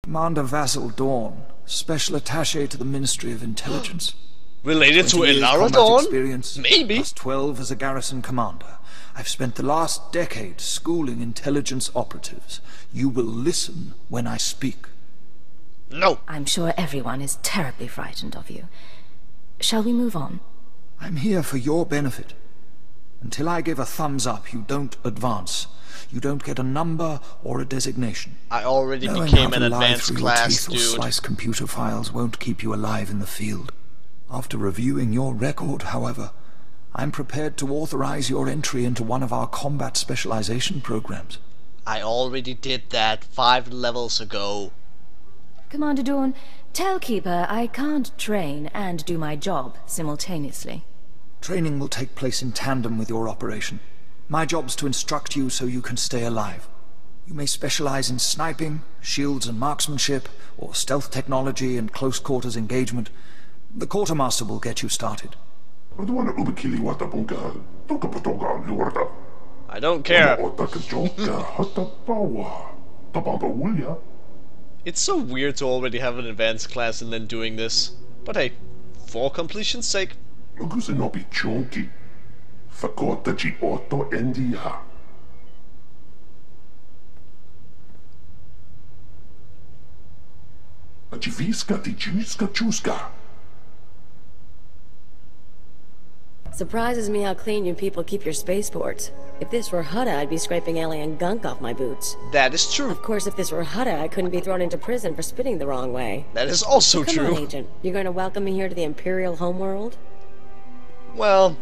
Commander Vassal Dawn, Special Attaché to the Ministry of Intelligence. Related to 20 years Elara combat Dawn? experience, Maybe. plus 12 as a garrison commander. I've spent the last decade schooling intelligence operatives. You will listen when I speak. No. I'm sure everyone is terribly frightened of you. Shall we move on? I'm here for your benefit. Until I give a thumbs up, you don't advance. You don't get a number or a designation. I already Knowing became how an to lie advanced through class, your teeth or dude. slice computer files won't keep you alive in the field. After reviewing your record, however, I'm prepared to authorize your entry into one of our combat specialization programs. I already did that 5 levels ago. Commander Dawn, tell Keeper I can't train and do my job simultaneously. Training will take place in tandem with your operation. My job's to instruct you so you can stay alive. You may specialize in sniping, shields and marksmanship, or stealth technology and close-quarters engagement. The quartermaster will get you started. I don't care. It's so weird to already have an advanced class and then doing this. But hey, for completion's sake. Surprises me how clean you people keep your spaceports. If this were Hutta, I'd be scraping alien gunk off my boots. That is true. Of course, if this were Hutta, I couldn't be thrown into prison for spitting the wrong way. That is also Come true. on, Agent. You're going to welcome me here to the Imperial homeworld? Well...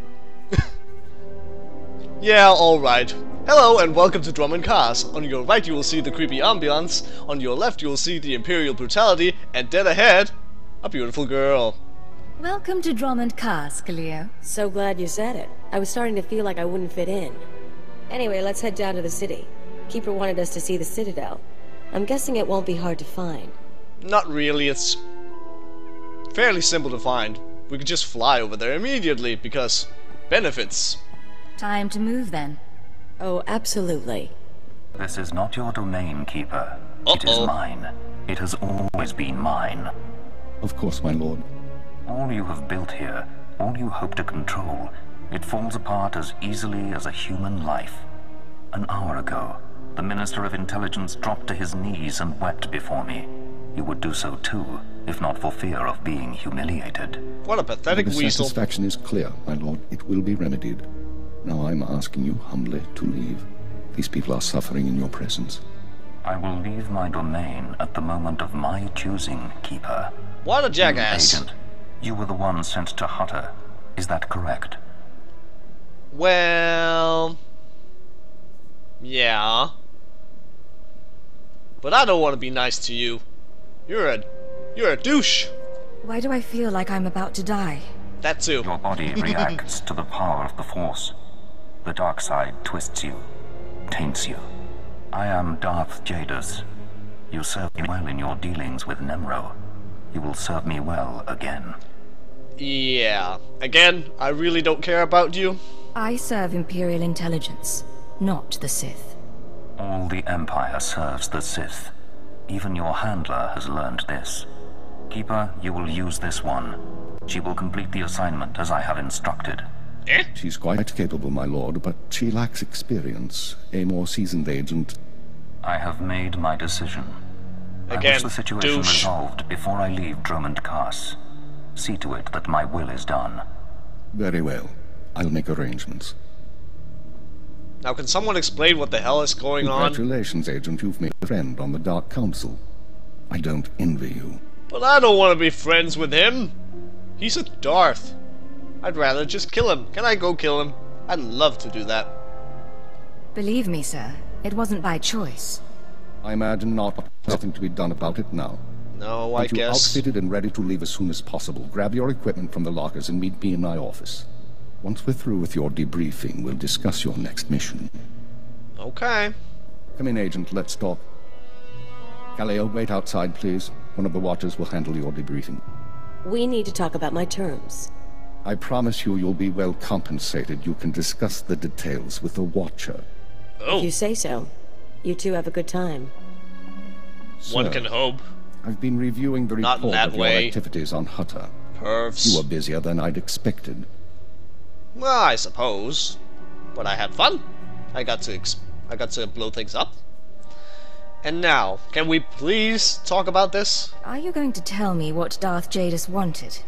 yeah, alright. Hello and welcome to Dromund Kaas. On your right you will see the creepy ambience, on your left you will see the Imperial brutality, and dead ahead, a beautiful girl. Welcome to Dromund Kaas, Cleo. So glad you said it. I was starting to feel like I wouldn't fit in. Anyway, let's head down to the city. Keeper wanted us to see the Citadel. I'm guessing it won't be hard to find. Not really, it's fairly simple to find. We could just fly over there immediately, because benefits. Time to move then. Oh, absolutely. This is not your domain, Keeper. It is mine. It has always been mine. Of course, my lord. All you have built here, all you hope to control, it falls apart as easily as a human life. An hour ago, the Minister of Intelligence dropped to his knees and wept before me. You would do so too, if not for fear of being humiliated. What a pathetic The weasel. satisfaction is clear, my lord. It will be remedied. Now I'm asking you humbly to leave. These people are suffering in your presence. I will leave my domain at the moment of my choosing, Keeper. What a jackass. Agent, you were the one sent to Hutta. Is that correct? Well... yeah. But I don't want to be nice to you. You're a douche. Why do I feel like I'm about to die? That too. Your body reacts to the power of the Force. The dark side twists you, taints you. I am Darth Jadus. You served me well in your dealings with Nemro. You will serve me well again. Yeah. Again, I really don't care about you. I serve Imperial intelligence, not the Sith. All the Empire serves the Sith. Even your handler has learned this. Keeper, you will use this one. She will complete the assignment as I have instructed. Eh? She's quite capable, my lord, but she lacks experience. A more seasoned agent... I have made my decision. I Again, wish the situation douche. resolved before I leave Dromund Kaas. See to it that my will is done. Very well. I'll make arrangements. Now can someone explain what the hell is going on? Congratulations, Agent. You've made a friend on the Dark Council. I don't envy you. But I don't want to be friends with him. He's a Darth. I'd rather just kill him. Can I go kill him? I'd love to do that. Believe me, sir, it wasn't by choice. I imagine not. Nothing to be done about it now. No, I Aren't you guess. outfitted and ready to leave as soon as possible? Grab your equipment from the lockers and meet me in my office. Once we're through with your debriefing, we'll discuss your next mission. Okay. Come in, Agent. Let's talk. Kaleo, wait outside, please. One of the watchers will handle your debriefing. We need to talk about my terms. I promise you'll be well compensated. You can discuss the details with the watcher. Oh. If you say so. You two have a good time. One can hope. I've been reviewing the Not in report that of your way. activities on Hutter. Pervs. You were busier than I'd expected. Well, I suppose. But I had fun. I got to blow things up. And now, can we please talk about this? Are you going to tell me what Darth Jadis wanted?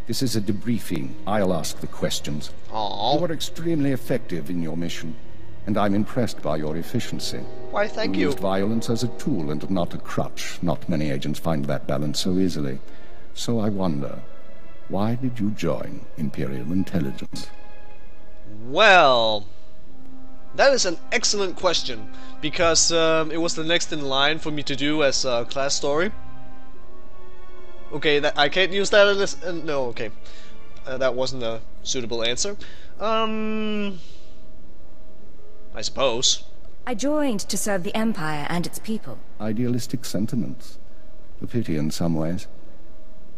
This is a debriefing. I'll ask the questions. You Aww. were extremely effective in your mission, and I'm impressed by your efficiency. Why, thank You you. used violence as a tool and not a crutch. Not many agents find that balance so easily. So I wonder, why did you join Imperial Intelligence? Well, that is an excellent question, because it was the next in line for me to do as a class story. Okay, I can't use that in this. No, okay, that wasn't a suitable answer. I suppose. I joined to serve the Empire and its people. Idealistic sentiments. A pity in some ways.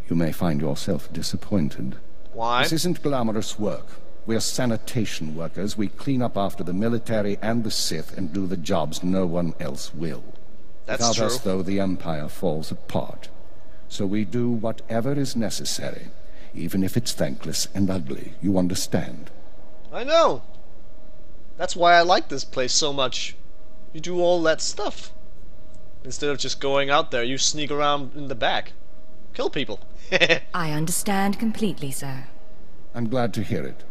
You may find yourself disappointed. Why? This isn't glamorous work. We're sanitation workers. We clean up after the military and the Sith and do the jobs no one else will. That's Without true. us, though, the Empire falls apart. So we do whatever is necessary, even if it's thankless and ugly. You understand? I know. That's why I like this place so much. You do all that stuff. Instead of just going out there, you sneak around in the back. Kill people. I understand completely, sir. I'm glad to hear it.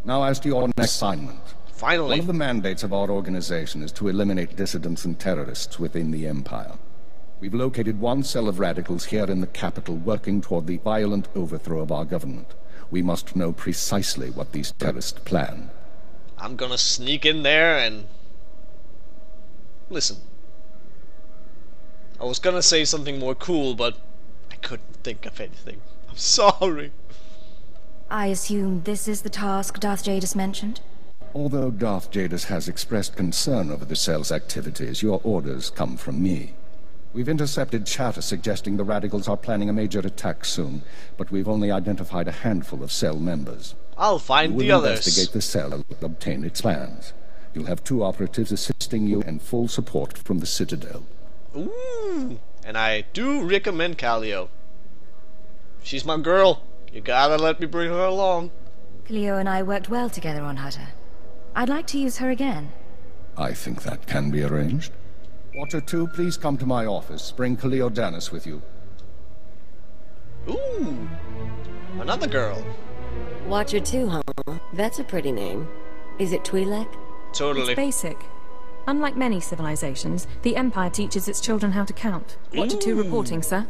Now as to your next assignment. One Finally. of the mandates of our organization is to eliminate dissidents and terrorists within the Empire. We've located one cell of radicals here in the capital working toward the violent overthrow of our government. We must know precisely what these terrorists plan. I'm gonna sneak in there and... Listen. I was gonna say something more cool, but I couldn't think of anything. I'm sorry. I assume this is the task Darth Jadis mentioned? Although Darth Jadis has expressed concern over the cell's activities, your orders come from me. We've intercepted chatter suggesting the radicals are planning a major attack soon, but we've only identified a handful of cell members. I'll find We the will others. investigate the cell and obtain its plans. You'll have 2 operatives assisting you and full support from the Citadel. Ooh. And I do recommend Callio. She's my girl. You gotta let me bring her along. Cleo and I worked well together on Hutter. I'd like to use her again. I think that can be arranged. Watcher 2, please come to my office. Bring Cleo Danis with you. Ooh. Another girl. Watcher 2, huh? That's a pretty name. Is it Twi'lek? Totally. It's basic. Unlike many civilizations, the Empire teaches its children how to count. Watcher 2 reporting, sir.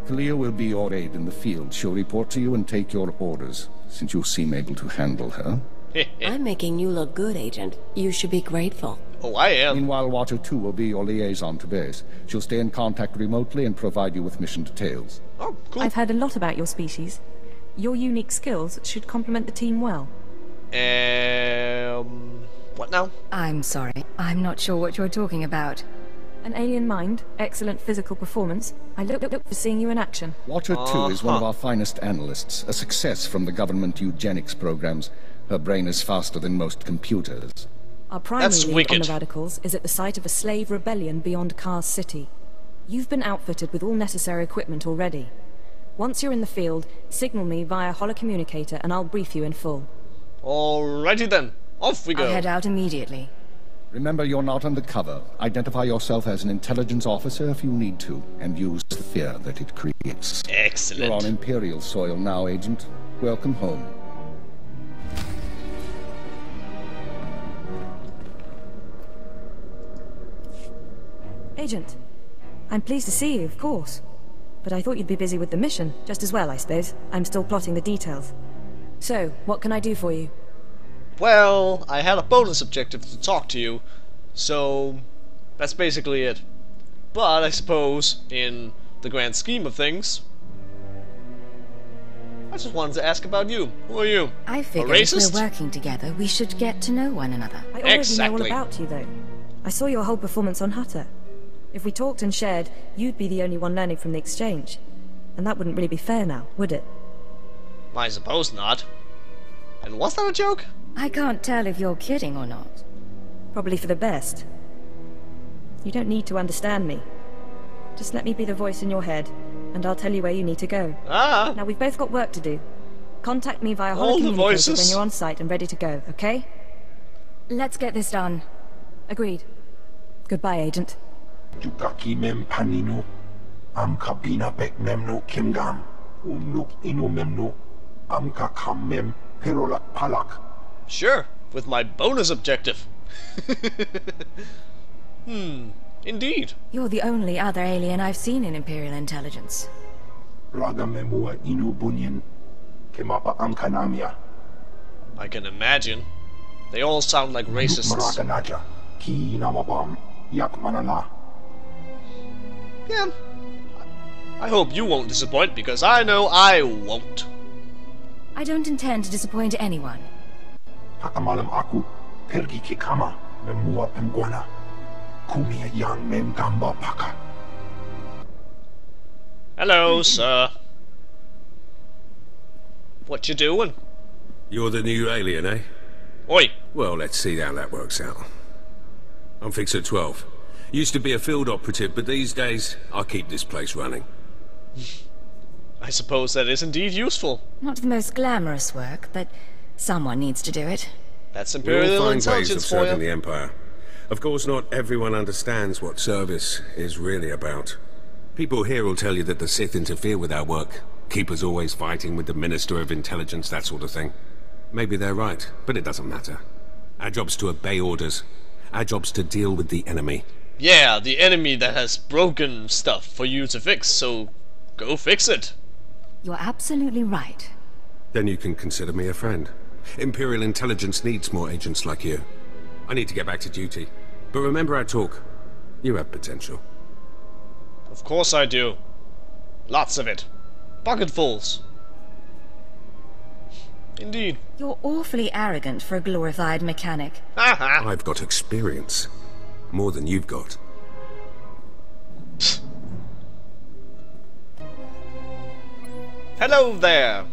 Cleo will be your aide in the field. She'll report to you and take your orders, since you seem able to handle her. I'm making you look good, Agent. You should be grateful. Oh, I am. Meanwhile, Watcher 2 will be your liaison to base. She'll stay in contact remotely and provide you with mission details. Oh, cool. I've heard a lot about your species. Your unique skills should complement the team well. What now? I'm sorry. I'm not sure what you're talking about. An alien mind, excellent physical performance. I look for seeing you in action. Watcher 2 is one of our finest analysts, a success from the government eugenics programs. Her brain is faster than most computers. Our primary That's lead on wicked. the radicals is at the site of a slave rebellion beyond Kaas City. You've been outfitted with all necessary equipment already. Once you're in the field, signal me via holocommunicator and I'll brief you in full. Alrighty then. Off we go. I'll head out immediately. Remember, you're not undercover. Identify yourself as an intelligence officer if you need to, and use the fear that it creates. Excellent. You're on Imperial soil now, Agent. Welcome home. Agent, I'm pleased to see you, of course. But I thought you'd be busy with the mission, just as well, I suppose. I'm still plotting the details. So, what can I do for you? Well, I had a bonus objective to talk to you, so that's basically it. But I suppose, in the grand scheme of things, I just wanted to ask about you. Who are you? I figured a if racist? we're working together, we should get to know one another. I already know Exactly. all about you, though. I saw your whole performance on Hutter. If we talked and shared, you'd be the only one learning from the exchange. And that wouldn't really be fair now, would it? I suppose not. And was that a joke? I can't tell if you're kidding or not. Probably for the best. You don't need to understand me. Just let me be the voice in your head, and I'll tell you where you need to go. Ah! Now, we've both got work to do. Contact me via All the holocommunicator voices. when you're on site and ready to go, okay? Let's get this done. Agreed. Goodbye, Agent. Tukaki mem panino. Am kabina bek memno kimgam. Umluk ino memno. Am kakam mem perolak palak. Sure, with my bonus objective. Indeed. You're the only other alien I've seen in Imperial intelligence. Raga memua ino bunyan. Kemapa am kanamia. I can imagine. They all sound like racists. Maraganaja. Ki namabam. Yak manala. Yeah. I hope you won't disappoint, because I know I won't. I don't intend to disappoint anyone. Pakamalam aku. Pergi ke kama. Memua pemguana. Kumia yang mem gamba paka. Hello, sir. What you doing? You're the new alien, eh? Oi! Well, let's see how that works out. I'm Fixer 12. Used to be a field operative, but these days, I keep this place running. I suppose that is indeed useful. Not the most glamorous work, but someone needs to do it. That's We Imperial all find ways of intelligence for serving you. the Empire. Of course, not everyone understands what service is really about. People here will tell you that the Sith interfere with our work. Keeper's always fighting with the Minister of Intelligence, that sort of thing. Maybe they're right, but it doesn't matter. Our job's to obey orders. Our job's to deal with the enemy. Yeah, the enemy that has broken stuff for you to fix, so go fix it. You're absolutely right. Then you can consider me a friend. Imperial Intelligence needs more agents like you. I need to get back to duty. But remember our talk. You have potential. Of course I do. Lots of it. Bucketfuls. Indeed. You're awfully arrogant for a glorified mechanic. Haha. I've got experience. More than you've got. Hello there.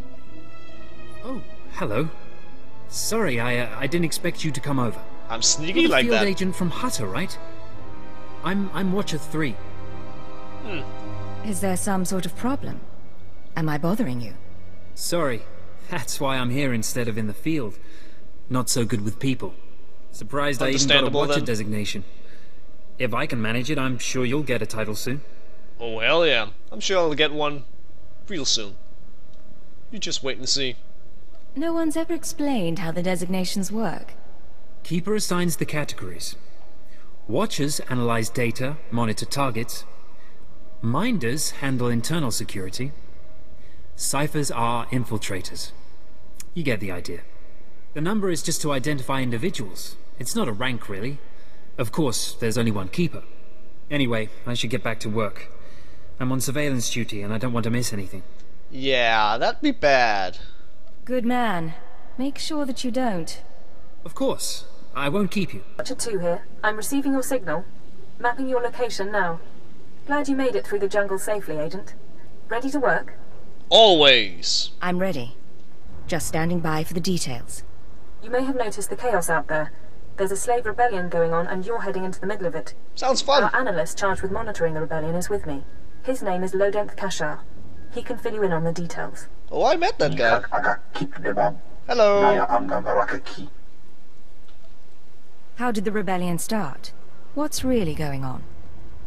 Oh, hello. Sorry, I didn't expect you to come over. I'm sneaky You're the like field that. agent from Hutter, right? I'm Watcher 3. Is there some sort of problem? Am I bothering you? Sorry, that's why I'm here instead of in the field. Not so good with people. Surprised I even got a Understandable, Watcher then. designation. If I can manage it, I'm sure you'll get a title soon. Oh hell yeah. I'm sure I'll get one real soon. You just wait and see. No one's ever explained how the designations work. Keeper assigns the categories. Watchers analyze data, monitor targets. Minders handle internal security. Ciphers are infiltrators. You get the idea. The number is just to identify individuals. It's not a rank, really. Of course, there's only one keeper. Anyway, I should get back to work. I'm on surveillance duty and I don't want to miss anything. Yeah, that'd be bad. Good man. Make sure that you don't. Of course. I won't keep you. Watcher 2 here. I'm receiving your signal. Mapping your location now. Glad you made it through the jungle safely, Agent. Ready to work? Always. I'm ready. Just standing by for the details. You may have noticed the chaos out there. There's a slave rebellion going on and you're heading into the middle of it. Sounds fun. Our analyst charged with monitoring the rebellion is with me. His name is Dromund Kaas. He can fill you in on the details. Oh, I met that guy. Aga kip debab. Hello. Naya am gambaraka ki. How did the rebellion start? What's really going on?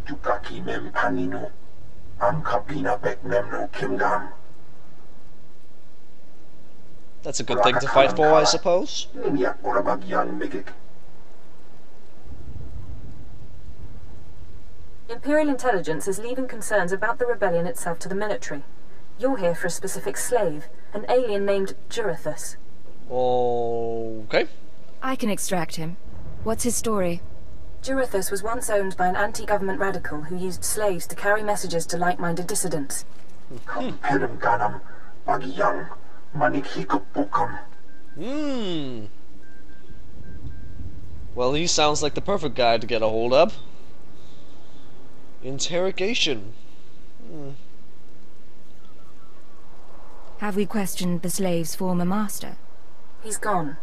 Tukaki mem panino. Am kabina bek memno kimgam. That's a good thing to fight for, I suppose. Niyak orabag yang migik. Imperial intelligence is leaving concerns about the rebellion itself to the military. You're here for a specific slave, an alien named Jurithus. Okay. I can extract him. What's his story? Jurithus was once owned by an anti-government radical who used slaves to carry messages to like-minded dissidents. Kam pelem ganam bag yang manik hikup bukam. Well, he sounds like the perfect guy to get a hold of. Interrogation. Have we questioned the slave's former master? He's gone.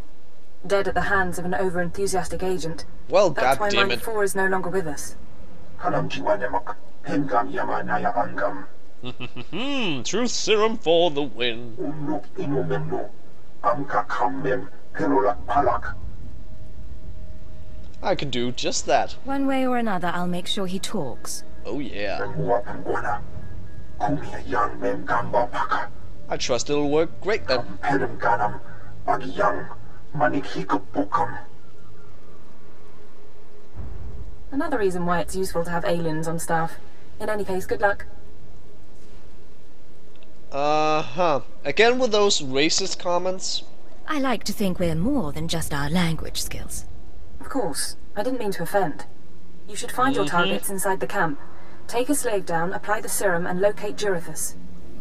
Dead at the hands of an over-enthusiastic agent. Well, That's why goddammit. Mind 4 is no longer with us. Kanam jiwa nemak Hemgam Yamanaya Angam. Truth serum for the win. Unuk Inumemno. Amka Kammem Perolak Palak. I can do just that. One way or another, I'll make sure he talks. Oh yeah. Mua Pangwana. Kumia Yang Mem Gamba Paka. I trust it'll work great then. Pedem Ganam. Bagiyang. Manik Hikapokam. Another reason why it's useful to have aliens on staff. In any case, good luck. Again with those racist comments. I like to think we're more than just our language skills. Of course. I didn't mean to offend. You should find your targets inside the camp. Take a slave down, apply the serum, and locate Jurithus.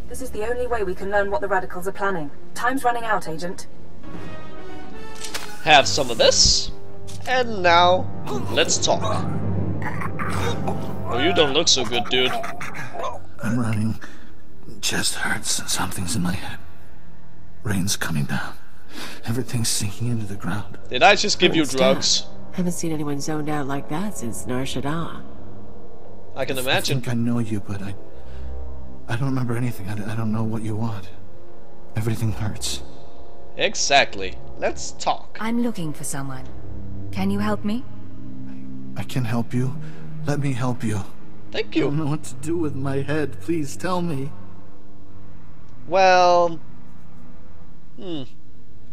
This is the only way we can learn what the radicals are planning. Time's running out, Agent. Have some of this. And now, let's talk. Oh, you don't look so good, dude. I'm running. Chest hurts. Something's in my head. Rain's coming down. Everything's sinking into the ground. Did I just give you drugs? Haven't seen anyone zoned out like that since Nar Shaddaa. I can imagine. I think I know you, but I don't remember anything. I don't know what you want. Everything hurts. Exactly. Let's talk. I'm looking for someone. Can you help me? I can help you. Let me help you. Thank I you. don't know what to do with my head. Please tell me. Well...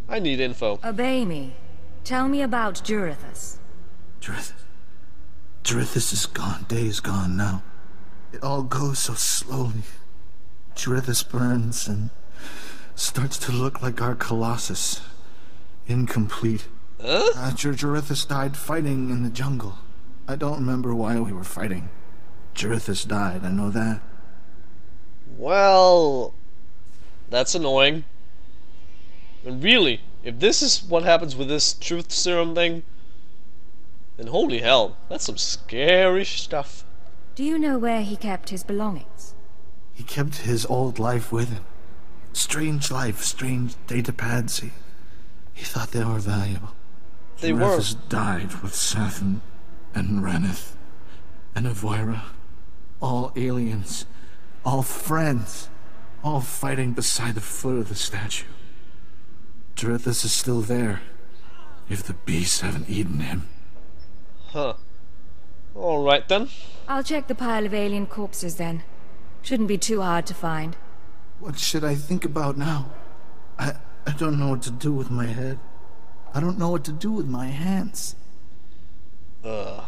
I need info. Obey me. Tell me about Jurithus. Jurithus is gone. Days gone now. It all goes so slowly. Jurithus burns and starts to look like our Colossus. Incomplete. Jurithus died fighting in the jungle. I don't remember why we were fighting. Jurithus died, I know that. Well... That's annoying. And really, if this is what happens with this truth serum thing, then holy hell, that's some scary stuff. Do you know where he kept his belongings? He kept his old life with him. Strange life, strange data pads. He thought they were valuable. They were. Jurithus died with Sathan and Ranith and Avoira. All aliens, all friends, all fighting beside the foot of the statue. Jurithus is still there, if the beasts haven't eaten him. Huh. Alright then. I'll check the pile of alien corpses then. Shouldn't be too hard to find. What should I think about now? I don't know what to do with my head. I don't know what to do with my hands. You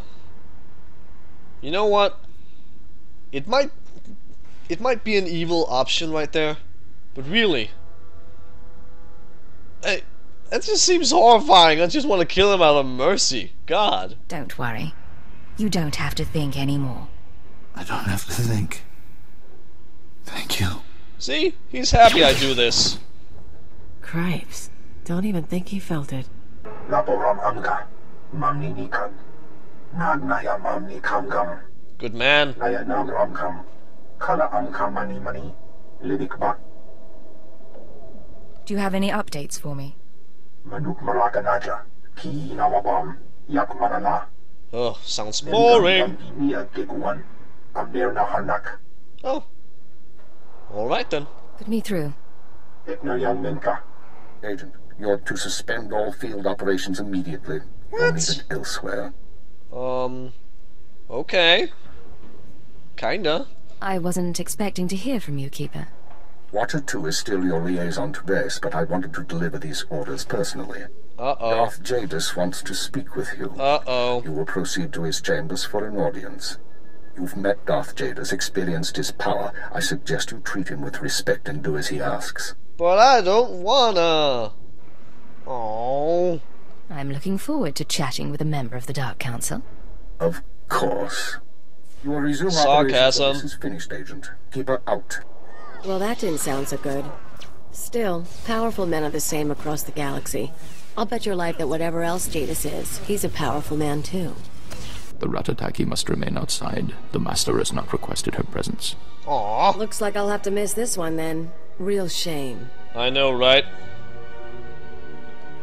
know what? It might be an evil option right there, but really, that just seems horrifying. I just want to kill him out of mercy. God. Don't worry. You don't have to think anymore. I don't have to think. Thank you. See? He's happy I do this. Cripes. Don't even think he felt it. Laboram Amga. Mamni Nikan. Nagnaya Mamni Kamgam. Good man. Naya Nam Ramkam. Kala Amka Mani Mani. Lidikbak. Do you have any updates for me? Manuk Maraganaja. Ki Nawabam. Yak Manala. Oh, sounds boring. Oh. Alright then. Put me through. Agent, you're to suspend all field operations immediately. You're needed elsewhere. Okay. Kinda. I wasn't expecting to hear from you, Keeper. Watcher 2 is still your liaison to base, but I wanted to deliver these orders personally. Uh-oh. Darth Jadis wants to speak with you. Uh-oh. You will proceed to his chambers for an audience. You've met Darth Jadis, experienced his power. I suggest you treat him with respect and do as he asks. But I don't wanna. Oh. I'm looking forward to chatting with a member of the Dark Council. Of course. You will resume Sarcasm. operations when this is finished, Agent. Keep her out. Well, that didn't sound so good. Still, powerful men are the same across the galaxy. I'll bet your life that whatever else Jadis is, he's a powerful man too. The Ratataki must remain outside. The Master has not requested her presence. Aww. Looks like I'll have to miss this one then. Real shame. I know, right?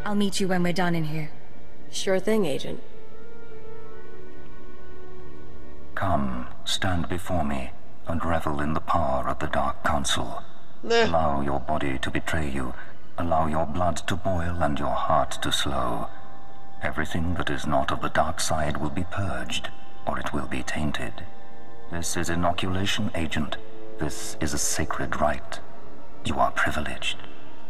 I'll meet you when we're done in here. Sure thing, Agent. Come, stand before me and revel in the power of the Dark Council. Nah. Allow your body to betray you. Allow your blood to boil and your heart to slow. Everything that is not of the dark side will be purged, or it will be tainted. This is inoculation, Agent. This is a sacred rite. You are privileged.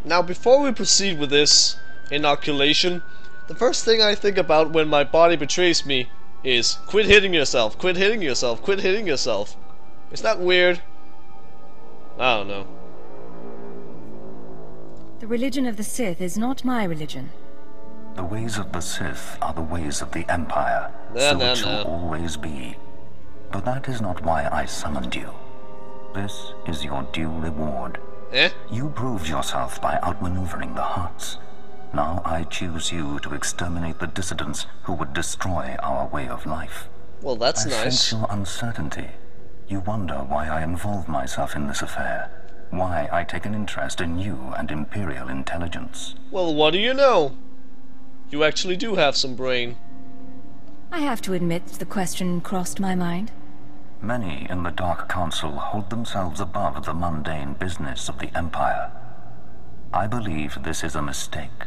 Now, before we proceed with this inoculation, the first thing I think about when my body betrays me is quit hitting yourself, quit hitting yourself, quit hitting yourself. Is that weird? I don't know. The religion of the Sith is not my religion. The ways of the Sith are the ways of the Empire, so it shall always be. But that is not why I summoned you. This is your due reward. You proved yourself by outmaneuvering the Hutts. Now I choose you to exterminate the dissidents who would destroy our way of life. Well, that's nice. I sense your uncertainty. You wonder why I involve myself in this affair. Why I take an interest in you and Imperial intelligence. Well, what do you know? You actually do have some brain. I have to admit the question crossed my mind. Many in the Dark Council hold themselves above the mundane business of the Empire. I believe this is a mistake.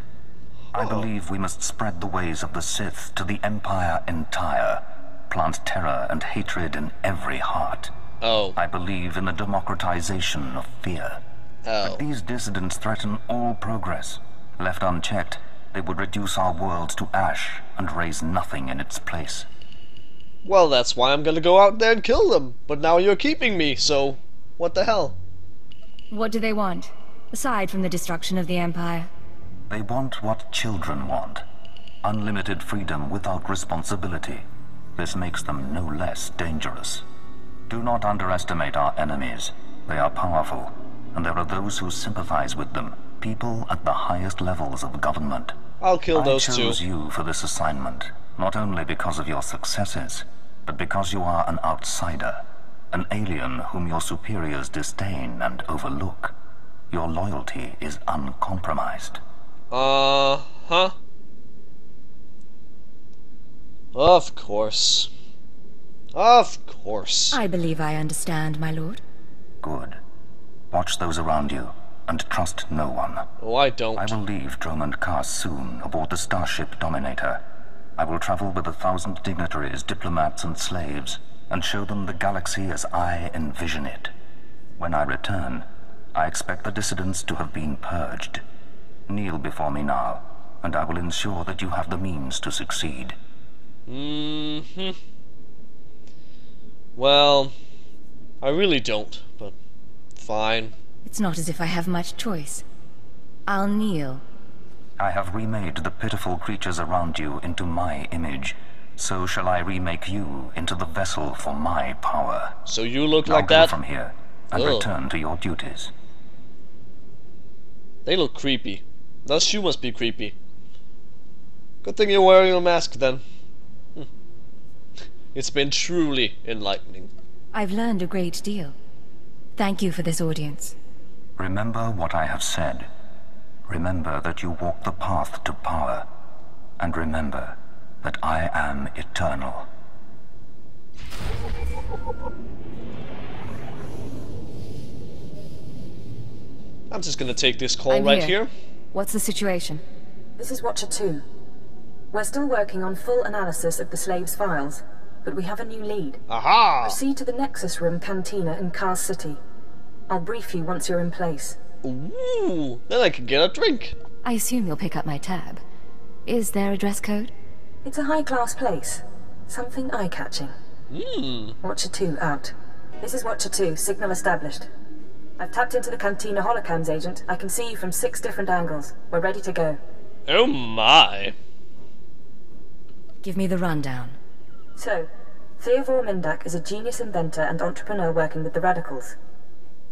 I believe we must spread the ways of the Sith to the Empire entire, plant terror and hatred in every heart. I believe in the democratization of fear. But these dissidents threaten all progress. Left unchecked, they would reduce our world to ash and raise nothing in its place. Well, that's why I'm gonna go out there and kill them. But now you're keeping me, so what the hell? What do they want, aside from the destruction of the Empire? They want what children want. Unlimited freedom without responsibility. This makes them no less dangerous. Do not underestimate our enemies. They are powerful, and there are those who sympathize with them. People at the highest levels of government. I'll kill those two. I chose you for this assignment, not only because of your successes, but because you are an outsider, an alien whom your superiors disdain and overlook. Your loyalty is uncompromised. Huh? Of course. Of course. I believe I understand, my lord. Good. Watch those around you, and trust no one. Oh, I don't. I will leave Dromund Kaas soon aboard the starship Dominator. I will travel with 1,000 dignitaries, diplomats, and slaves, and show them the galaxy as I envision it. When I return, I expect the dissidents to have been purged. Kneel before me now, and I will ensure that you have the means to succeed. Well, I really don't, but fine. It's not as if I have much choice. I'll kneel. I have remade the pitiful creatures around you into my image. So shall I remake you into the vessel for my power. So you look now like go that? From here and return to your duties. They look creepy. Thus you must be creepy. Good thing you're wearing a mask then. It's been truly enlightening. I've learned a great deal. Thank you for this audience. Remember what I have said. Remember that you walk the path to power. And remember that I am eternal. I'm just gonna take this call I'm right here. What's the situation? This is Watcher 2. We're still working on full analysis of the slaves' files, but we have a new lead. Aha! Proceed to the Nexus Room Cantina in Kaas City. I'll brief you once you're in place. Ooh, then I can get a drink. I assume you'll pick up my tab. Is there a dress code? It's a high-class place. Something eye-catching. Watcher 2 out. This is Watcher 2, signal established. I've tapped into the Cantina holocams, Agent. I can see you from 6 different angles. We're ready to go. Oh my. Give me the rundown. So, Theodore Mindak is a genius inventor and entrepreneur working with the Radicals.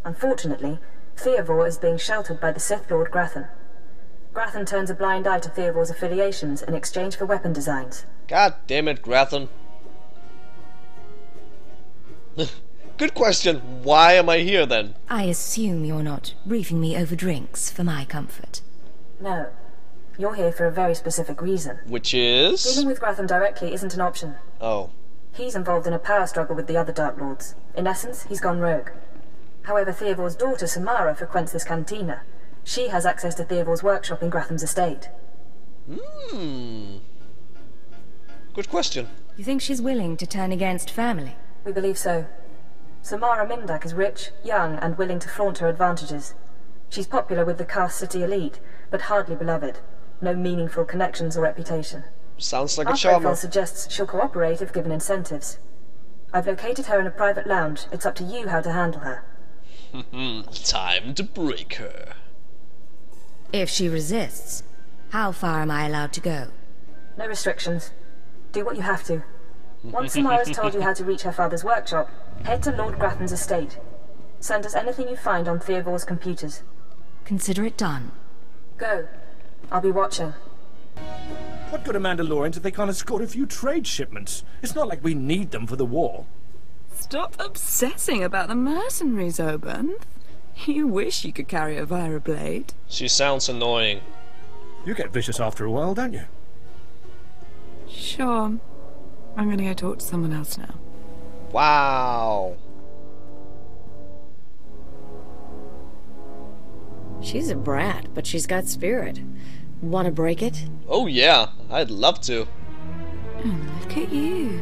Unfortunately, Theodore is being sheltered by the Sith Lord Grathan. Grathan turns a blind eye to Theodore's affiliations in exchange for weapon designs. God damn it, Grathan. Good question. Why am I here then? I assume you're not briefing me over drinks for my comfort. No. You're here for a very specific reason. Which is? Dealing with Grathan directly isn't an option. Oh. He's involved in a power struggle with the other Dark Lords. In essence, he's gone rogue. However, Theovor's daughter Samara frequents this cantina. She has access to Theovor's workshop in Gratham's estate. Good question. You think she's willing to turn against family? We believe so. Samara Mindak is rich, young, and willing to flaunt her advantages. She's popular with the Kaas city elite, but hardly beloved. No meaningful connections or reputation. Sounds like Our a charmer. profile suggests she'll cooperate if given incentives. I've located her in a private lounge. It's up to you how to handle her. Time to break her. If she resists, how far am I allowed to go? No restrictions. Do what you have to. Once Samara's told you how to reach her father's workshop, head to Lord Gratham's estate. Send us anything you find on Theovor's computers. Consider it done. Go. I'll be watching. What good are Mandalorians if they can't escort a few trade shipments? It's not like we need them for the war. Stop obsessing about the mercenaries, Oban. You wish you could carry a Vira blade. She sounds annoying. You get vicious after a while, don't you? Sure. I'm gonna go talk to someone else now. Wow. She's a brat, but she's got spirit. Wanna break it? Oh yeah, I'd love to. And look at you.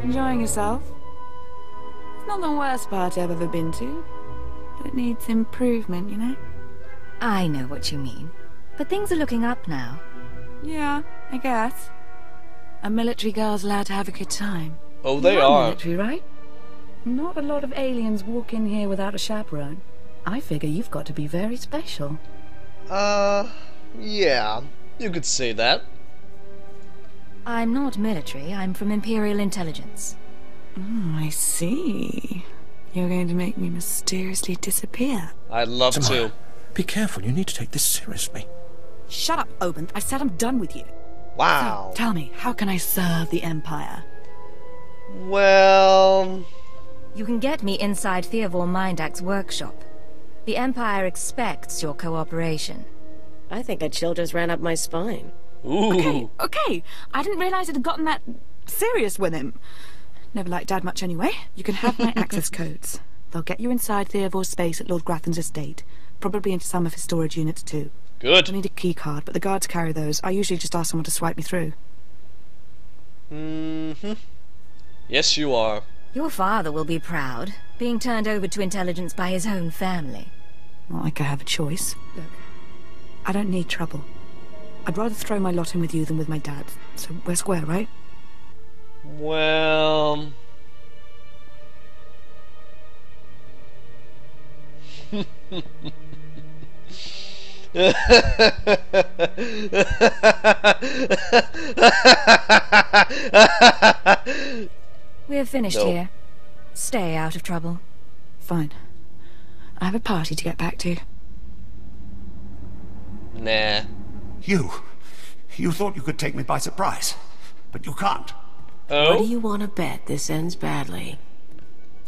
Enjoying yourself? It's not the worst party I've ever been to. But it needs improvement, you know? I know what you mean. But things are looking up now. Yeah, I guess. A military girl's allowed to have a good time. Oh, they You're are. military, right? Not a lot of aliens walk in here without a chaperone. I figure you've got to be very special. Yeah, you could say that. I'm not military, I'm from Imperial intelligence. I see. You're going to make me mysteriously disappear. I'd love to. Be careful, you need to take this seriously. Shut up, Oban. I said I'm done with you. Wow. So, tell me, how can I serve the Empire? Well... You can get me inside Theovor Mindak's workshop. The Empire expects your cooperation. I think a chill just ran up my spine. Ooh. Okay. I didn't realize it had gotten that serious with him. Never liked Dad much anyway. You can have my access codes. They'll get you inside Theovor's space at Lord Gratham's estate. Probably into some of his storage units too. Good. I need a key card, but the guards carry those. I usually just ask someone to swipe me through. Yes, you are. Your father will be proud, being turned over to intelligence by his own family. Not like I have a choice. Look, I don't need trouble. I'd rather throw my lot in with you than with my dad. So we're square, right? Well... We're finished here. Stay out of trouble. Fine. I have a party to get back to. Nah. You thought you could take me by surprise, but you can't. Oh? What do you want to bet this ends badly?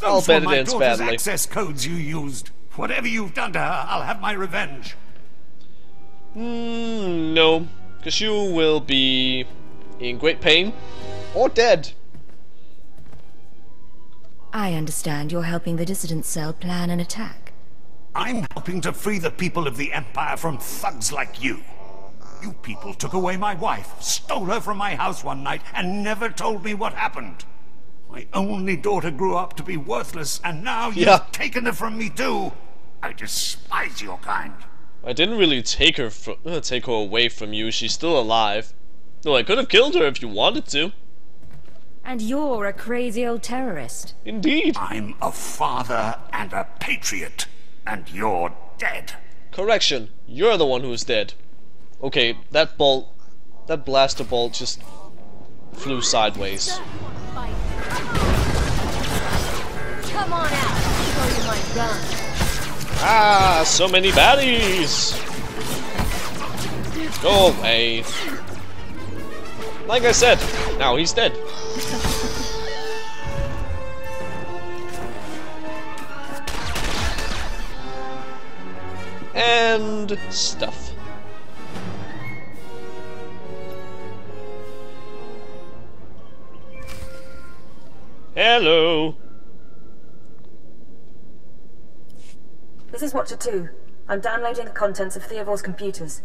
I'll Those bet were it my ends daughter's badly. access codes you used. Whatever you've done to her, I'll have my revenge. No. Because you will be in great pain or dead. I understand you're helping the dissident cell plan an attack. I'm helping to free the people of the Empire from thugs like you. You people took away my wife, stole her from my house one night, and never told me what happened. My only daughter grew up to be worthless, and now you've taken her from me too. I despise your kind. I didn't really take her away from you. She's still alive. No, I could have killed her if you wanted to. And you're a crazy old terrorist. Indeed. I'm a father and a patriot, and you're dead. Correction, you're the one who's dead. Okay, that blaster bolt just flew sideways. Come on out, I'll show you my gun. Ah, so many baddies! Go away. Like I said, now he's dead. And stuff. Hello. This is Watcher 2. I'm downloading the contents of Theovor's computers.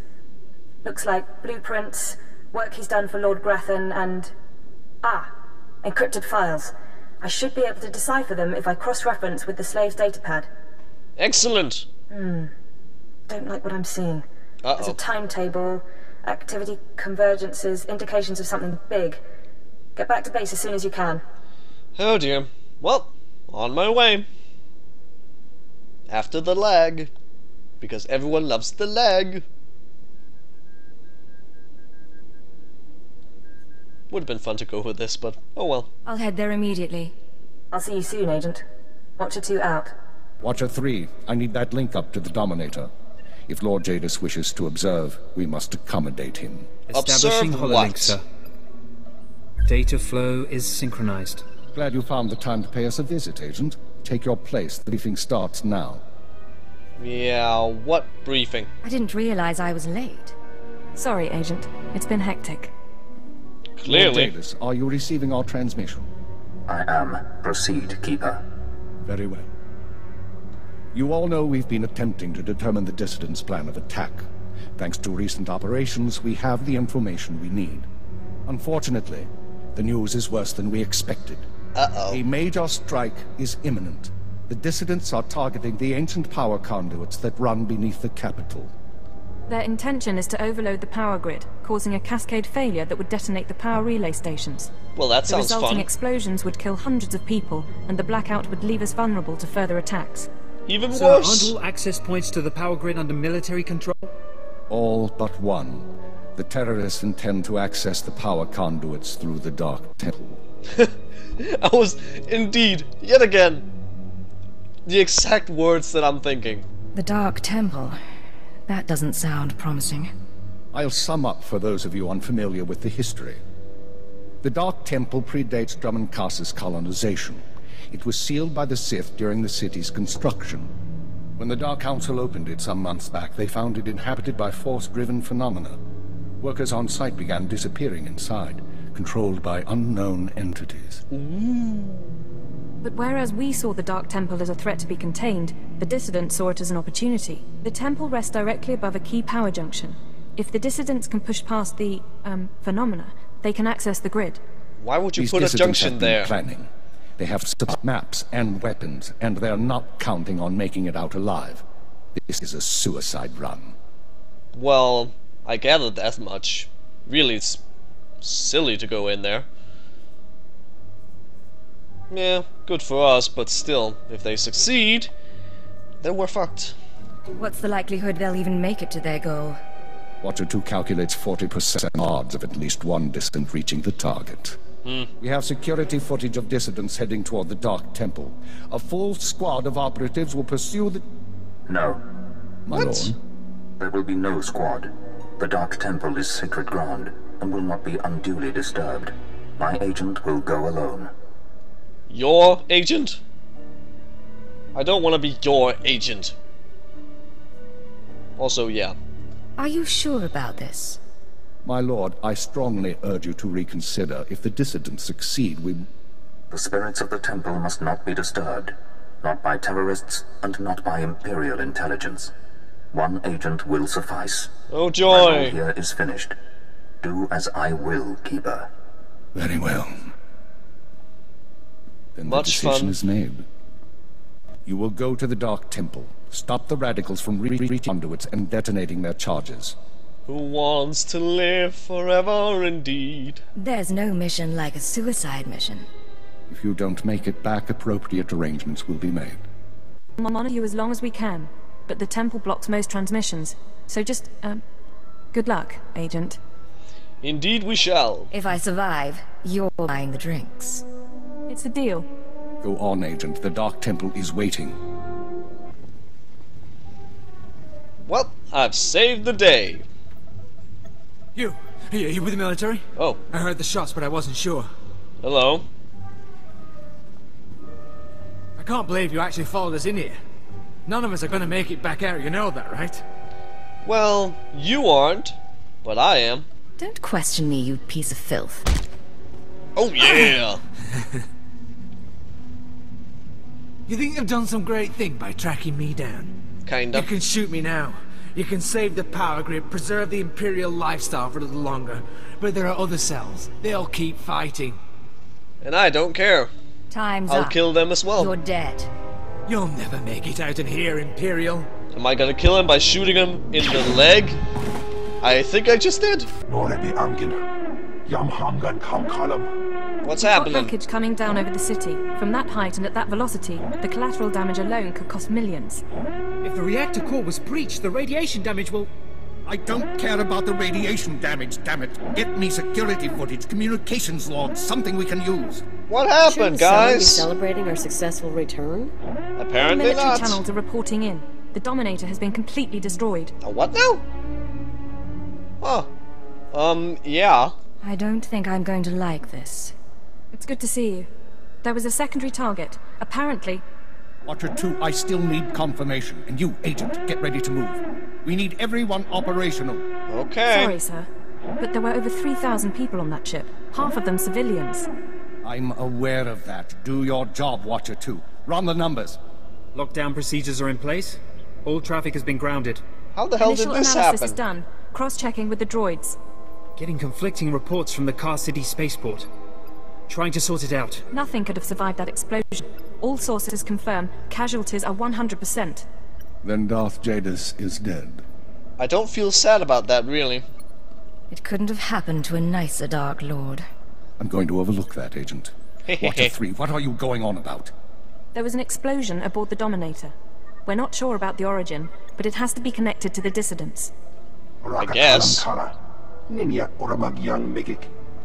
Looks like blueprints, work he's done for Lord Grathan, and... encrypted files. I should be able to decipher them if I cross-reference with the slave's datapad. Excellent. Don't like what I'm seeing. Uh-oh. There's a timetable, activity convergences, indications of something big. Get back to base as soon as you can. Oh dear. Well, on my way. After the lag. Because everyone loves the lag. Would have been fun to go with this, but oh well. I'll head there immediately. I'll see you soon, Agent. Watcher 2 out. Watcher 3, I need that link up to the Dominator. If Lord Jadis wishes to observe, we must accommodate him. Establishing Observe hololink, what? sir. Data flow is synchronized. Glad you found the time to pay us a visit, Agent. Take your place. The briefing starts now. Yeah, what briefing? I didn't realize I was late. Sorry, Agent. It's been hectic. Clearly. Lord Jadis, are you receiving our transmission? I am. Proceed, Keeper. Very well. You all know we've been attempting to determine the Dissidents' plan of attack. Thanks to recent operations, we have the information we need. Unfortunately, the news is worse than we expected. Uh-oh. A major strike is imminent. The Dissidents are targeting the ancient power conduits that run beneath the capital. Their intention is to overload the power grid, causing a cascade failure that would detonate the power relay stations. Well, that sounds The resulting fun. explosions would kill hundreds of people, and the blackout would leave us vulnerable to further attacks. Even So worse. aren't all access points to the power grid under military control? All but one. The terrorists intend to access the power conduits through the Dark Temple. I was, indeed, yet again, the exact words that I'm thinking. The Dark Temple. That doesn't sound promising. I'll sum up for those of you unfamiliar with the history. The Dark Temple predates Dromund Kaas's colonization. It was sealed by the Sith during the city's construction. When the Dark Council opened it some months back, they found it inhabited by force-driven phenomena. Workers on site began disappearing inside, controlled by unknown entities. But whereas we saw the Dark Temple as a threat to be contained, the Dissidents saw it as an opportunity. The temple rests directly above a key power junction. If the Dissidents can push past the, phenomena, they can access the grid. Why would you These put a dissidents junction have been there? planning. They have maps and weapons, and they're not counting on making it out alive. This is a suicide run. Well, I gathered that much. Really, it's silly to go in there. Yeah, good for us, but still, if they succeed, then we're fucked. What's the likelihood they'll even make it to their goal? Watcher 2 calculates 40% odds of at least one dissident reaching the target. We have security footage of dissidents heading toward the Dark Temple. A full squad of operatives will pursue the... No. My lord. There will be no squad. The Dark Temple is sacred ground and will not be unduly disturbed. My agent will go alone. Your agent? I don't want to be your agent. Also, yeah. Are you sure about this? My lord, I strongly urge you to reconsider. If the dissidents succeed, we... The spirits of the temple must not be disturbed. Not by terrorists, and not by Imperial intelligence. One agent will suffice. Oh My joy! role here is finished. Do as I will, Keeper. Very well. Then Much the decision fun. is made. You will go to the Dark Temple, stop the radicals from reaching conduits and detonating their charges. Who wants to live forever indeed? There's no mission like a suicide mission. If you don't make it back, appropriate arrangements will be made. We'll monitor you as long as we can, but the temple blocks most transmissions. So just, good luck, Agent. Indeed we shall. If I survive, you're buying the drinks. It's a deal. Go on, Agent. The Dark Temple is waiting. Well, I've saved the day. You with the military? Oh. I heard the shots, but I wasn't sure. Hello. I can't believe you actually followed us in here. None of us are gonna make it back out, you know that, right? Well, you aren't, but I am. Don't question me, you piece of filth. Oh yeah! You think you've done some great thing by tracking me down? Kinda. You can shoot me now. You can save the power grid, preserve the Imperial lifestyle for a little longer. But there are other cells. They'll keep fighting. And I don't care. Time's I'll up. kill them as well. You're dead. You'll never make it out of here, Imperial. Am I gonna kill him by shooting him in the leg? I think I just did. What's happening? Wreckage coming down over the city. From that height and at that velocity, the collateral damage alone could cost millions. If the reactor core was breached, the radiation damage will... I don't care about the radiation damage, damn it. Get me security footage, communications logs, something we can use. What happened, guys? Be celebrating our successful return? Apparently military not. channels are reporting in. The Dominator has been completely destroyed. A what now? Yeah. I don't think I'm going to like this. It's good to see you. There was a secondary target. Apparently... Watcher 2, I still need confirmation. And you, Agent, get ready to move. We need everyone operational. Okay. Sorry, sir. But there were over 3,000 people on that ship. Half of them civilians. I'm aware of that. Do your job, Watcher 2. Run the numbers. Lockdown procedures are in place. All traffic has been grounded. How the hell Initial did this analysis happen? is done. Cross-checking with the droids. Getting conflicting reports from the Kaas City spaceport. Trying to sort it out. Nothing could have survived that explosion. All sources confirm casualties are 100%. Then Darth Jadis is dead. I don't feel sad about that, really. It couldn't have happened to a nicer Dark Lord. I'm going to overlook that, Agent. Watcher 3, what are you going on about? There was an explosion aboard the Dominator. We're not sure about the origin, but it has to be connected to the dissidents. I guess.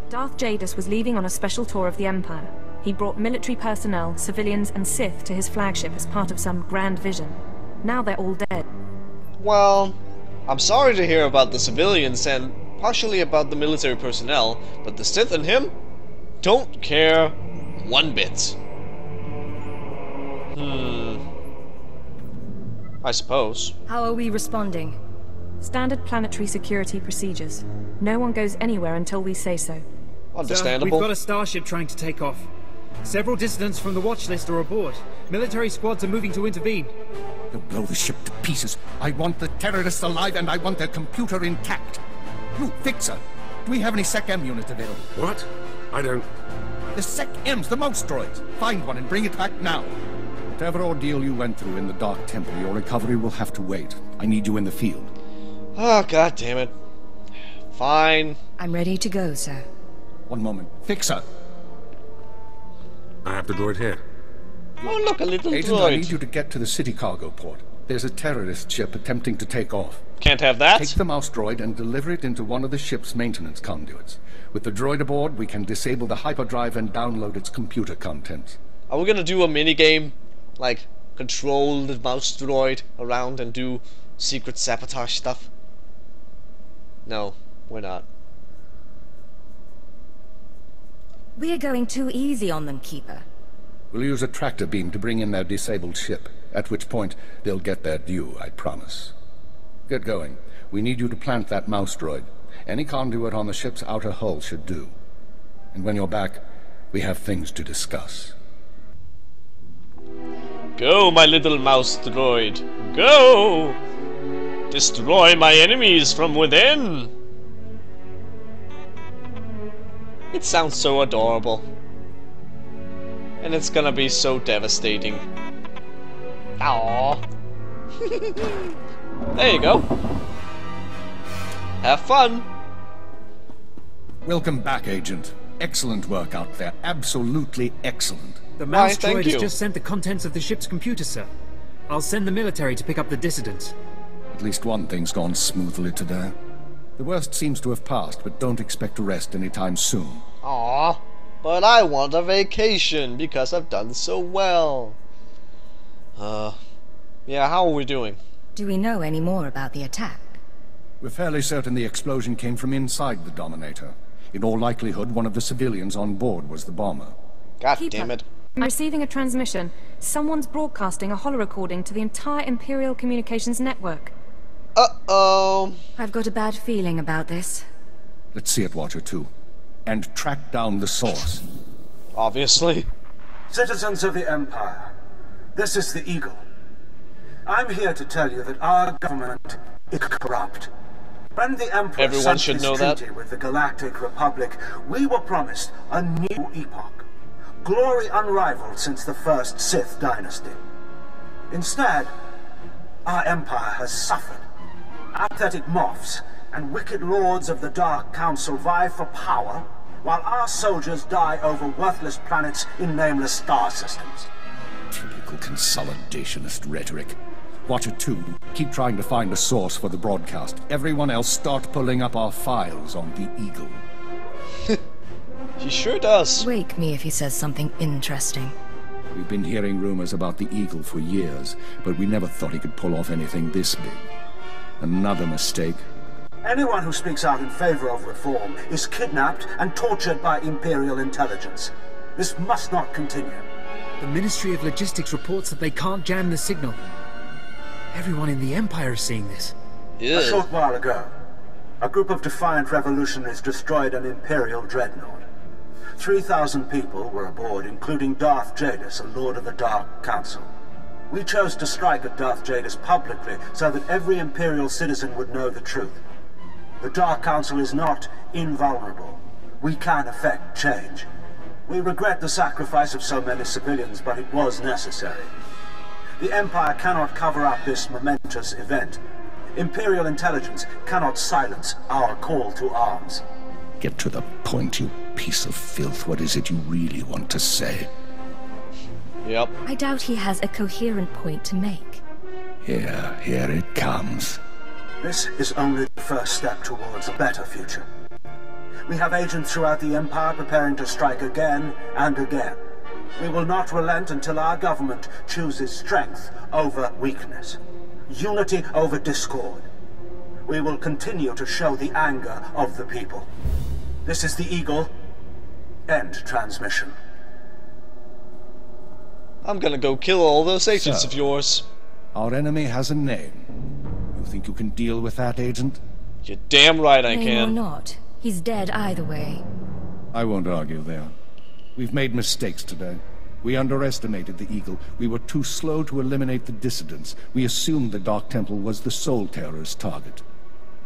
Darth Jadis was leaving on a special tour of the Empire. He brought military personnel, civilians, and Sith to his flagship as part of some grand vision. Now they're all dead. Well, I'm sorry to hear about the civilians and partially about the military personnel, but the Sith and him don't care one bit. I suppose. How are we responding? Standard planetary security procedures. No one goes anywhere until we say so. Understandable. Sir, we've got a starship trying to take off. Several dissidents from the watch list are aboard. Military squads are moving to intervene. They'll blow the ship to pieces. I want the terrorists alive and I want their computer intact. You, Fixer, do we have any Sec-M units available? What? I don't... The Sec-Ms, the mouse droids. Find one and bring it back now. Whatever ordeal you went through in the Dark Temple, your recovery will have to wait. I need you in the field. Oh, god damn it. Fine. I'm ready to go, sir. One moment. Fixer! I have the droid here. Oh, look, a little Agent, droid. I need you to get to the city cargo port. There's a terrorist ship attempting to take off. Can't have that. Take the mouse droid and deliver it into one of the ship's maintenance conduits. With the droid aboard, we can disable the hyperdrive and download its computer contents. Are we gonna do a minigame? Like, control the mouse droid around and do secret sabotage stuff? No, we're not. We're going too easy on them, Keeper. We'll use a tractor beam to bring in their disabled ship, at which point they'll get their due, I promise. Get going. We need you to plant that mouse droid. Any conduit on the ship's outer hull should do. And when you're back, we have things to discuss. Go, my little mouse droid. Go! Destroy my enemies from within! It sounds so adorable. And it's gonna be so devastating. Aww. There you go. Have fun. Welcome back, Agent. Excellent work out there. Absolutely excellent. The mouse thank droid you. has just sent the contents of the ship's computer, sir. I'll send the military to pick up the dissidents. At least one thing's gone smoothly today. The worst seems to have passed, but don't expect to rest anytime soon. Aww. But I want a vacation because I've done so well. Yeah, how are we doing? Do we know any more about the attack? We're fairly certain the explosion came from inside the Dominator. In all likelihood, one of the civilians on board was the bomber. God Keeper, damn it. I'm receiving a transmission. Someone's broadcasting a holo-recording to the entire Imperial communications network. Uh-oh. I've got a bad feeling about this. Let's see it, Watcher 2. And track down the source. Obviously. Citizens of the Empire, This is the Eagle. I'm here to tell you that our government is corrupt. When the Emperor Everyone signed should his know that. treaty with the Galactic Republic, we were promised a new epoch. Glory unrivaled since the first Sith dynasty. Instead, our empire has suffered. Apathetic moths and wicked lords of the Dark Council vie for power, while our soldiers die over worthless planets in nameless star systems. Typical consolidationist rhetoric. Watcher 2, keep trying to find a source for the broadcast. Everyone else start pulling up our files on the Eagle. He sure does. Wake me if he says something interesting. We've been hearing rumors about the Eagle for years, but we never thought he could pull off anything this big. Another mistake. Anyone who speaks out in favor of reform is kidnapped and tortured by Imperial intelligence. This must not continue. The Ministry of Logistics reports that they can't jam the signal. Everyone in the Empire is seeing this. Yeah. A short while ago, a group of defiant revolutionaries destroyed an Imperial dreadnought. 3,000 people were aboard, including Darth Jadis, a Lord of the Dark Council. We chose to strike at Darth Jadis publicly so that every Imperial citizen would know the truth. The Dark Council is not invulnerable. We can effect change. We regret the sacrifice of so many civilians, but it was necessary. The Empire cannot cover up this momentous event. Imperial intelligence cannot silence our call to arms. Get to the point, you piece of filth. What is it you really want to say? Yep. I doubt he has a coherent point to make. Here it comes. This is only the first step towards a better future. We have agents throughout the Empire preparing to strike again and again. We will not relent until our government chooses strength over weakness, unity over discord. We will continue to show the anger of the people. This is the Eagle. End transmission. I'm gonna go kill all those agents of yours. Our enemy has a name. You think you can deal with that, Agent? You're damn right I Name can. or not, he's dead either way. I won't argue there. We've made mistakes today. We underestimated the Eagle. We were too slow to eliminate the dissidents. We assumed the Dark Temple was the sole terrorist target.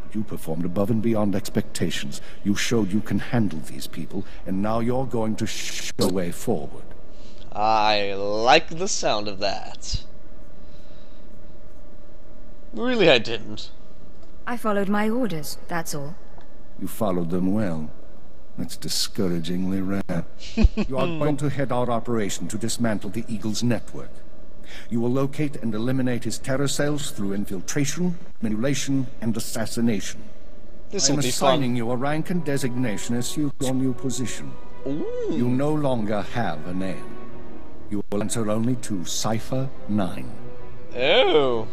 But you performed above and beyond expectations. You showed you can handle these people, and now you're going to show the way forward. I like the sound of that. Really, I didn't. I followed my orders, that's all. You followed them well. That's discouragingly rare. You are going to head our operation to dismantle the Eagle's network. You will locate and eliminate his terror cells through infiltration, manipulation, and assassination. This I'm will be assigning fun. you a rank and designation as you your new position. Ooh. You no longer have a name. You will answer only to Cipher 9. Oh.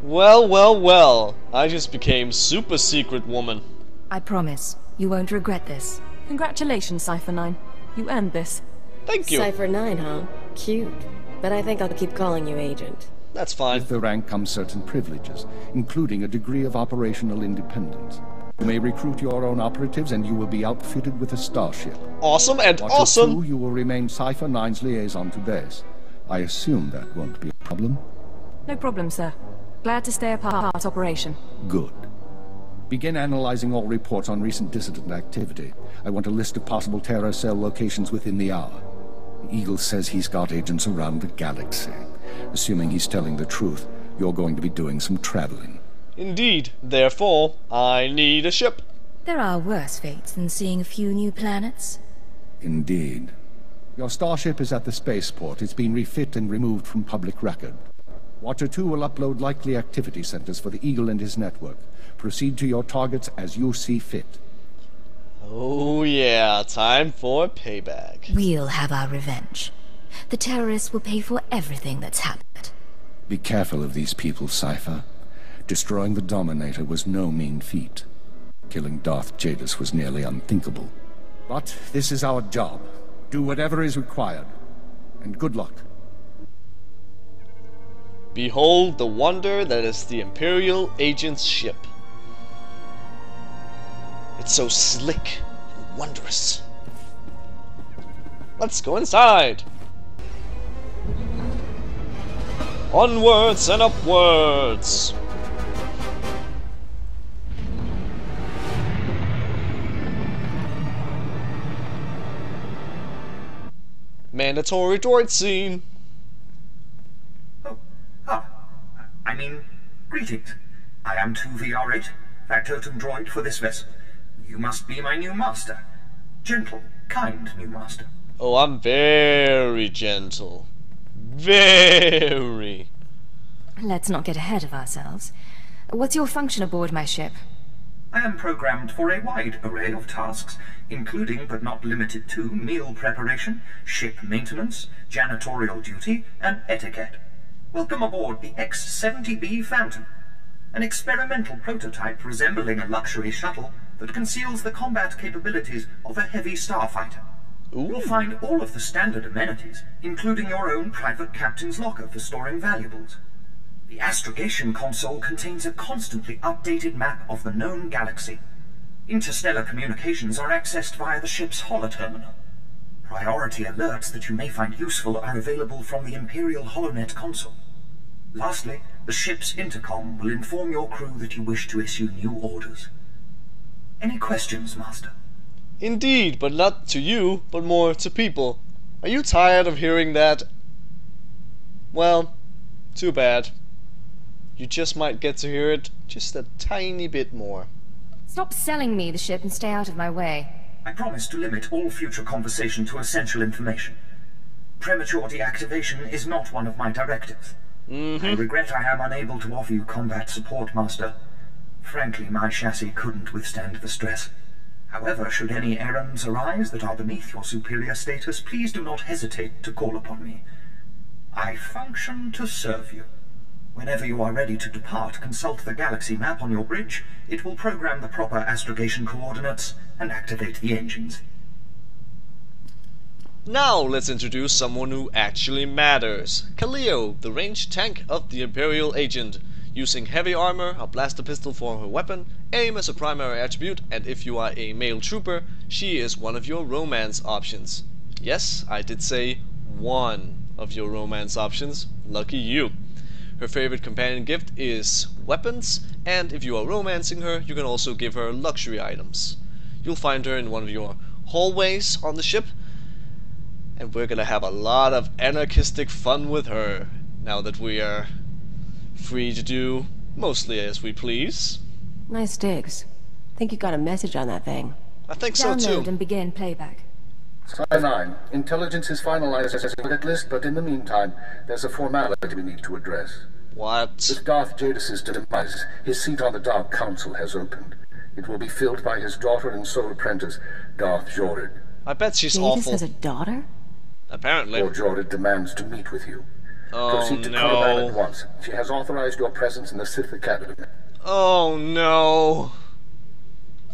Well, well, well. I just became super secret woman. I promise, you won't regret this. Congratulations, Cipher 9. You earned this. Thank you. Cipher 9, huh? Cute. But I think I'll keep calling you Agent. That's fine. With the rank comes certain privileges, including a degree of operational independence. You may recruit your own operatives, and you will be outfitted with a starship. Awesome and Watcher awesome. 2, you will remain Cipher 9's liaison to base. I assume that won't be a problem. No problem, sir. Glad to stay a part operation. Good. Begin analyzing all reports on recent dissident activity. I want a list of possible terror cell locations within the hour. The Eagle says he's got agents around the galaxy. Assuming he's telling the truth, you're going to be doing some traveling. Indeed. Therefore, I need a ship. There are worse fates than seeing a few new planets. Indeed. Your starship is at the spaceport. It's been refit and removed from public record. Watcher 2 will upload likely activity centers for the Eagle and his network. Proceed to your targets as you see fit. Oh yeah, time for payback. We'll have our revenge. The terrorists will pay for everything that's happened. Be careful of these people, Cipher. Destroying the Dominator was no mean feat. Killing Darth Jadis was nearly unthinkable. But this is our job. Do whatever is required. And good luck. Behold the wonder that is the Imperial agent's ship. It's so slick and wondrous. Let's go inside. Onwards and upwards! Mandatory droid scene! Greetings. I am 2VR8, factotum droid for this vessel. You must be my new master. Gentle, kind new master. Oh, I'm very gentle. Very. Let's not get ahead of ourselves. What's your function aboard my ship? I am programmed for a wide array of tasks, including but not limited to meal preparation, ship maintenance, janitorial duty, and etiquette. Welcome aboard the X-70B Phantom, an experimental prototype resembling a luxury shuttle that conceals the combat capabilities of a heavy starfighter. You'll find all of the standard amenities, including your own private captain's locker for storing valuables. The astrogation console contains a constantly updated map of the known galaxy. Interstellar communications are accessed via the ship's holoterminal. Priority alerts that you may find useful are available from the Imperial HoloNet console. Lastly, the ship's intercom will inform your crew that you wish to issue new orders. Any questions, Master? Indeed, but not to you, but more to people. Are you tired of hearing that? Well, too bad. You just might get to hear it just a tiny bit more. Stop selling me the ship and stay out of my way. I promise to limit all future conversation to essential information. Premature deactivation is not one of my directives. I regret I am unable to offer you combat support, Master. Frankly, my chassis couldn't withstand the stress. However, should any errands arise that are beneath your superior status, please do not hesitate to call upon me. I function to serve you. Whenever you are ready to depart, consult the galaxy map on your bridge. It will program the proper astrogation coordinates and activate the engines. Now let's introduce someone who actually matters. Kaleo, the ranged tank of the Imperial agent. Using heavy armor, a blaster pistol for her weapon, aim as a primary attribute, and if you are a male trooper, she is one of your romance options. Yes, I did say one of your romance options. Lucky you. Her favorite companion gift is weapons, and if you are romancing her, you can also give her luxury items. You'll find her in one of your hallways on the ship, and we're gonna have a lot of anarchistic fun with her, now that we are free to do mostly as we please. Nice digs. Think you got a message on that thing. I think so too. Download and begin playback. Side 9. Intelligence is finalizing a target list, but in the meantime, there's a formality we need to address. What? With Darth Jadis' demise, his seat on the Dark Council has opened. It will be filled by his daughter and sole apprentice, Darth Jorid. I bet she's Jadis awful. has a daughter? Apparently. Lord Jorid demands to meet with you. Oh, proceed to no. Caravan at once. She has authorized your presence in the Sith Academy. Oh no.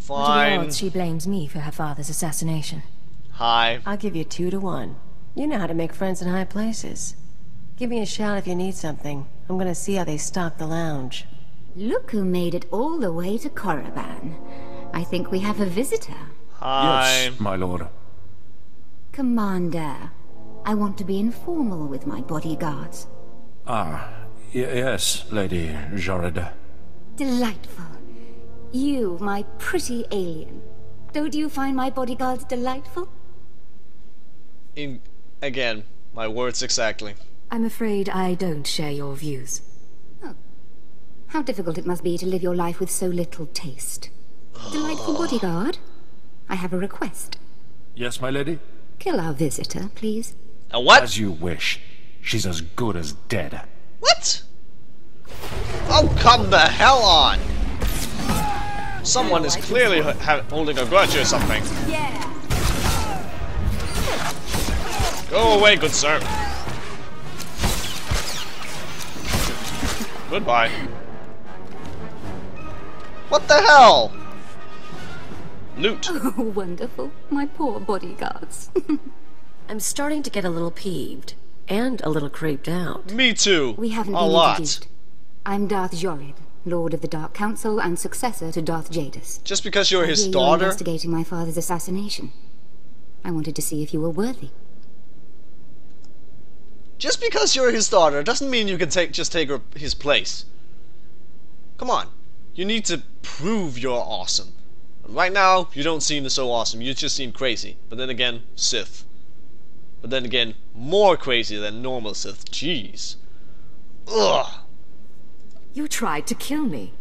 What are the Fine. odds she blames me for her father's assassination? Hi. I'll give you 2 to 1. You know how to make friends in high places. Give me a shout if you need something. I'm gonna see how they stock the lounge. Look who made it all the way to Korriban. I think we have a visitor. Hi. Yes, my lord. Commander, I want to be informal with my bodyguards. Yes, Lady Jorid. Delightful. You, my pretty alien. Don't you find my bodyguards delightful? Again, my words exactly. I'm afraid I don't share your views. Oh. How difficult it must be to live your life with so little taste. Delightful bodyguard, I have a request. Yes, my lady? Kill our visitor, please. A what? As you wish. She's as good as dead. What? Oh, come the hell on! Someone is clearly holding a grudge or something. Yeah. Go away, good sir. Goodbye. What the hell? Loot. Oh, wonderful. My poor bodyguards. I'm starting to get a little peeved. And a little creeped out. Me too. We haven't a been lot. introduced. I'm Darth Jorid, Lord of the Dark Council and successor to Darth Jadis. Just because you're his I hear daughter? You're investigating my father's assassination. I wanted to see if you were worthy. Just because you're his daughter doesn't mean you can take his place. Come on. You need to prove you're awesome. Right now, you don't seem so awesome. You just seem crazy. But then again, Sith. But then again, more crazy than normal Sith. Jeez. Ugh. You tried to kill me.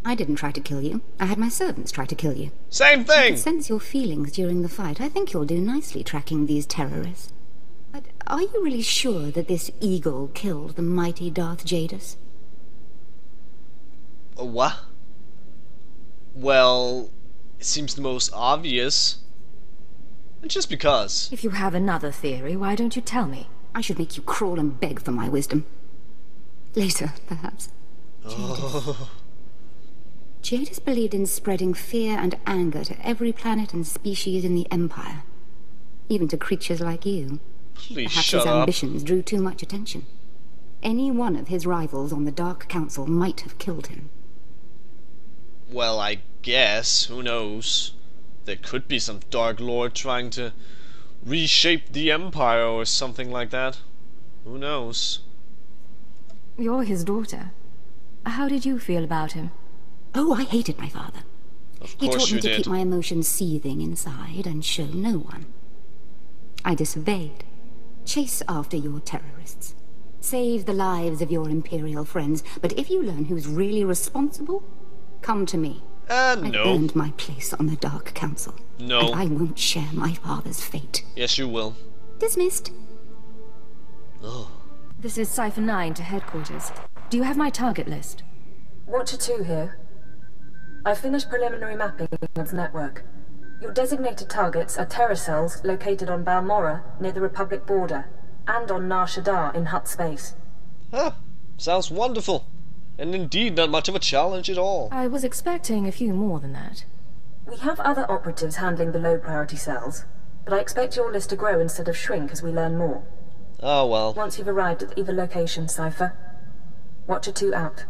I didn't try to kill you. I had my servants try to kill you. Same thing! I could sense your feelings during the fight. I think you'll do nicely tracking these terrorists. But are you really sure that this eagle killed the mighty Darth Jadus? What? Well, it seems the most obvious. And just because. If you have another theory, why don't you tell me? I should make you crawl and beg for my wisdom. Later, perhaps. Oh. Jadus believed in spreading fear and anger to every planet and species in the Empire. Even to creatures like you. Please perhaps shut his up. ambitions drew too much attention. Any one of his rivals on the Dark Council might have killed him. Well, I guess. Who knows? There could be some Dark Lord trying to reshape the Empire or something like that. Who knows? You're his daughter. How did you feel about him? Oh, I hated my father. Of He course taught me you to did. keep my emotions seething inside and show no one. I disobeyed. Chase after your terrorists. Save the lives of your Imperial friends. But if you learn who's really responsible, come to me. No. I've earned my place on the Dark Council. No. And I won't share my father's fate. Yes, you will. Dismissed. Oh. This is Cipher 9 to headquarters. Do you have my target list? Watcher 2 here. I finished preliminary mapping of the network. Your designated targets are terror cells located on Balmorra near the Republic border, and on Nar Shaddaa in Hutt space. Huh. Sounds wonderful. And indeed not much of a challenge at all. I was expecting a few more than that. We have other operatives handling the low priority cells, but I expect your list to grow instead of shrink as we learn more. Oh well. Once you've arrived at either location, Cipher. Watcher 2 out.